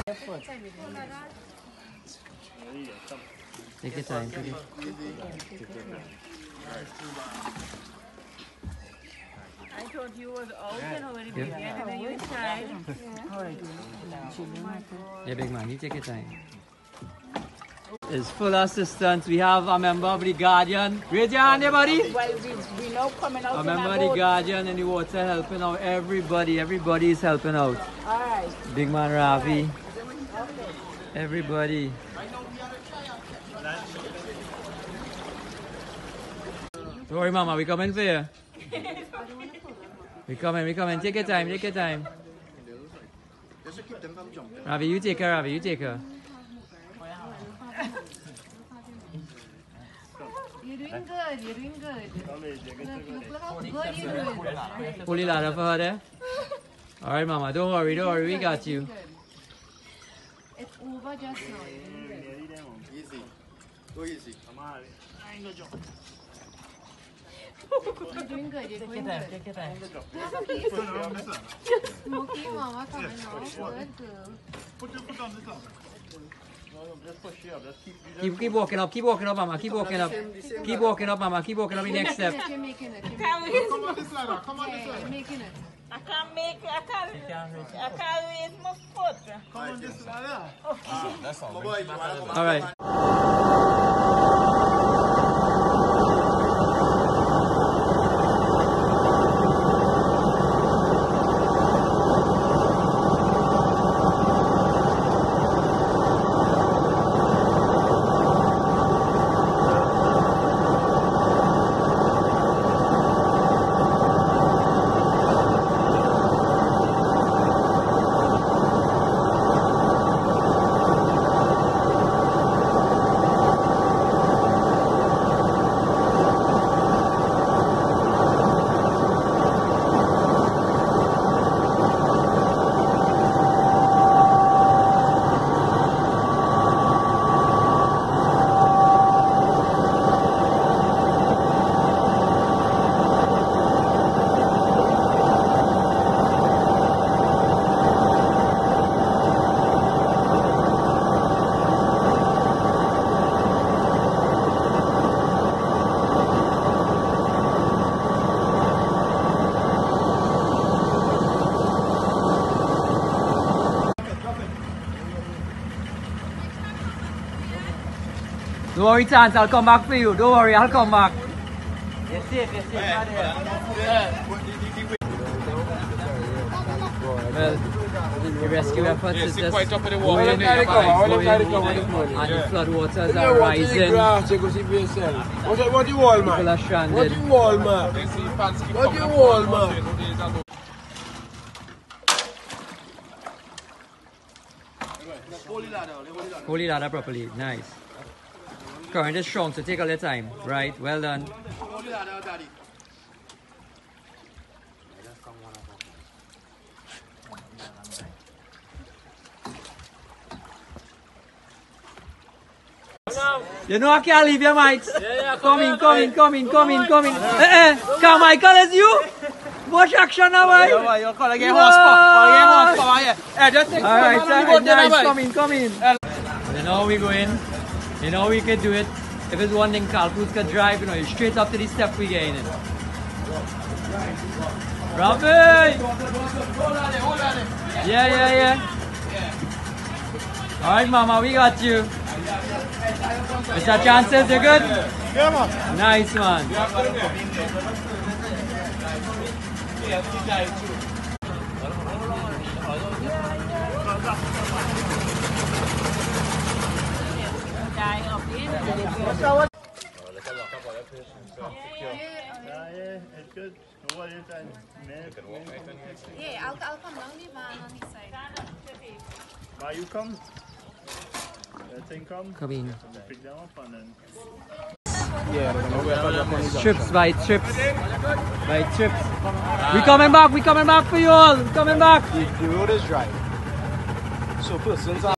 Take your time. I thought you was out and already began and then you inside. Yeah, big man, you take your time. It's full assistance. We have a member of the Guardian. Raise your hand, buddy. Well, we know coming out. A member of the Guardian and the water helping out. Everybody is helping out. Alright. Big man Ravi. Everybody. Don't worry, Mama, we coming for you. We coming. Take your time. Ravi, you take her, Ravi, you take her. You're doing good. Look how good you're doing. Pull the ladder for her there. Alright, Mama, don't worry, we got you. It's over just now. Easy. Go easy. You're doing good. You're doing good. Take your time. Smokey, Mama coming now. Good girl. Put your foot on this one. Just push it up. Just Keep walking up, Mama. Keep walking up, Mama. Keep walking up the next step. You're making it. Come on this ladder. You're making it. I can't raise my foot. Come on this ladder. That's all. All right. Don't worry, Chance, I'll come back for you. Don't worry, I'll come back. You're safe, right here. Well, the rescue efforts is just quite up in the water. going on, and the flood waters are rising. What do you want, man? People are stranded. What do you want, man? Hold the ladder properly. Nice. Current is strong, so take all your time. Right, well done. Hold the ladder, Daddy. You know I can't leave your mates. Come in. Carmichael, is you? Watch action now, boy. You're going to get horsepower. Hey, just take Alright, nice. Come in. You know we go in. You know we can do it. If it's one thing Carl Cruz can drive, you know, straight up to the step we get in. Ravi! Yeah. Alright, Mama, we got you. Mr. Chances, you good? Yeah, man. Nice, man. It's good. Yeah, I'll come down the van on this side. Why you come? That thing come? Come in. Pick them up and then... Trips by trips. We coming back for you all. The road is dry. So persons are